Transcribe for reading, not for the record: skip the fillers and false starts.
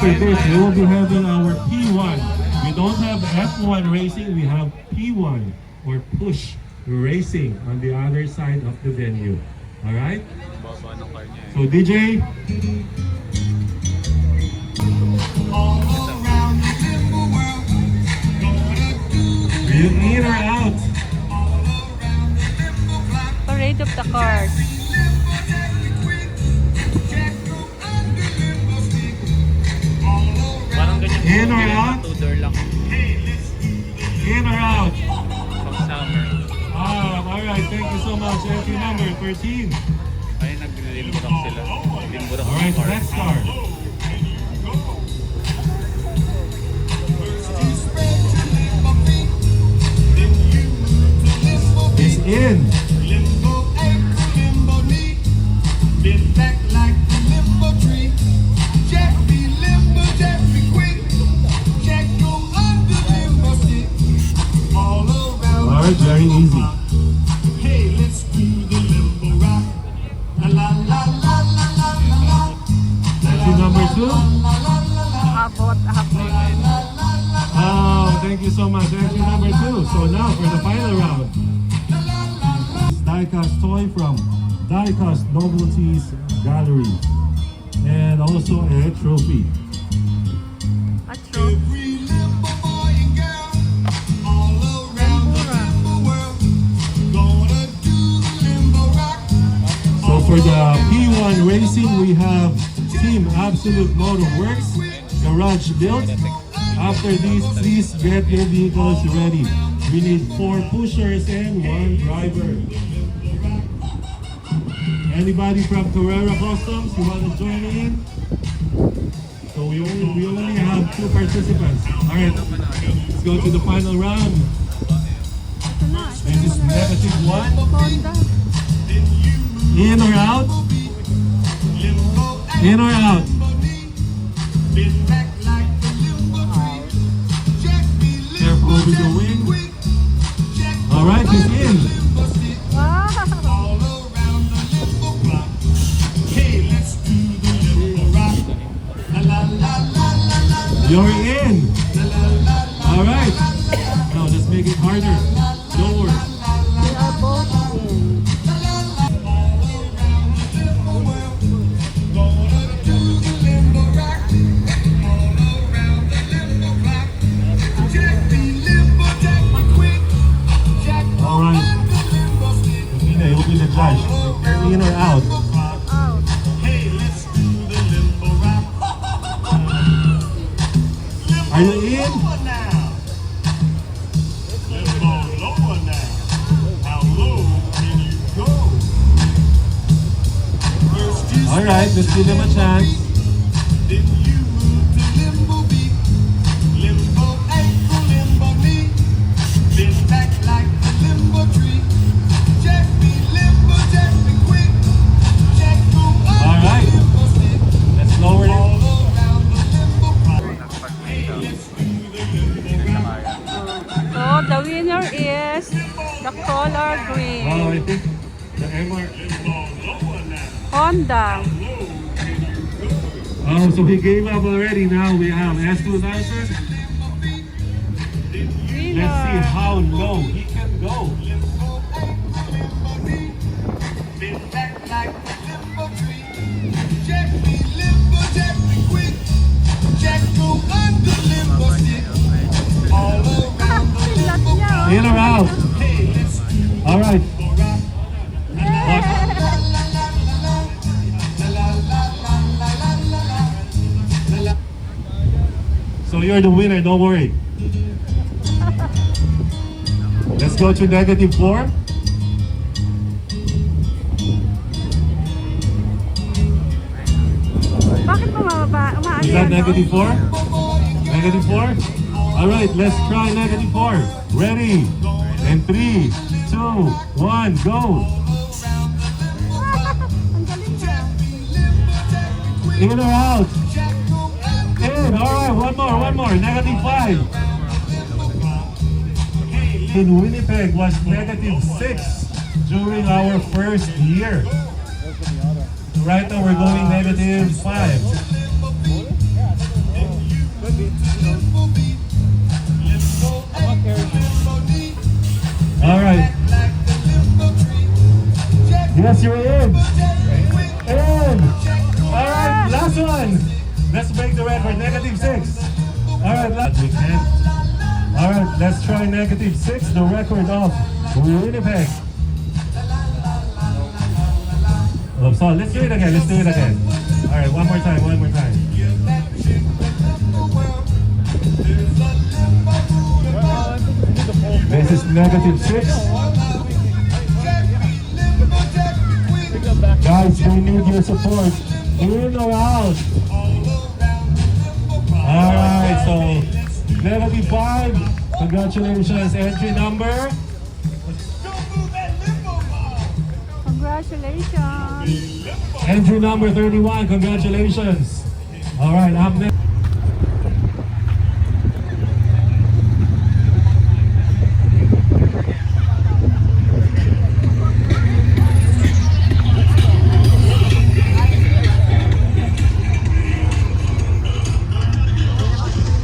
after this, we will be having our P1. We don't have F1 racing, we have P1 or push racing on the other side of the venue. Alright? So DJ, you in or out? Parade of the cars. In or out? Two-door lang. In or out? Pag summer. Alright, thank you so much. Entry number 13. Ay, nag-Renburak sila. Renburak Alright, car. next car. Is in. Alright, very easy. Hey, let's do the limbo rock. La la la la la la la la. Entry number 2. Abot. Oh, thank you so much. Entry number 2. So now for the final round. Diecast toy from Diecast Novelties Gallery. And also a trophy. A trophy. Every limbo boy and girl all around the limbo world gonna do the limbo rock. So for the P1 racing, we have Team Absolute Motor Works, Garage Built. After these, please get your vehicles ready. We need 4 pushers and 1 driver. Anybody from Carrera Customs, you want to join in? So we only have 2 participants. All right, let's go to the final round. This is -1. Honda. In or out? In or out? Bend back like the limbo tree. Jack me Careful limbo, with the Jack me wing. quick. Jack All right, he's in. limbo stick Wow. all around the limbo block. Hey, let's do the limbo rock. La la la la la la la. You're in. All right. Now let's make it harder. Lower. We are both in. All right. Christina, you'll be the judge. You're in or out? Out. Are you in? All right, let's give him a chance. All right, let's lower it. So the winner is the color green. Oh, I think the MR. Honda. Oh, so he gave up already. Now we have S2000. Let's see Winner. how low he can go. Silat niya, oh. In or out? All right. So you're the winner, don't worry. Let's go to -4. Bakit bumababa? Umaano Is that yan, no? -4? -4? All right, let's try -4. Ready? And 3, 2, 1, go. Ang galing niya. In or out? In. All right, one more. -5. In Winnipeg was -6 during our first year. Right now we're going -5. Yes, you're in. In. All right, last one. Let's break the record. -6. All right, we can't. All right, let's try -6. The record of Winnipeg. Oh, so let's do it again. Let's do it again. All right, one more time. One more time. This is -6. Guys, we need your support. In or out? Alright, so -5. Congratulations. Entry number. Congratulations. Entry number 31. Congratulations. Alright, up next.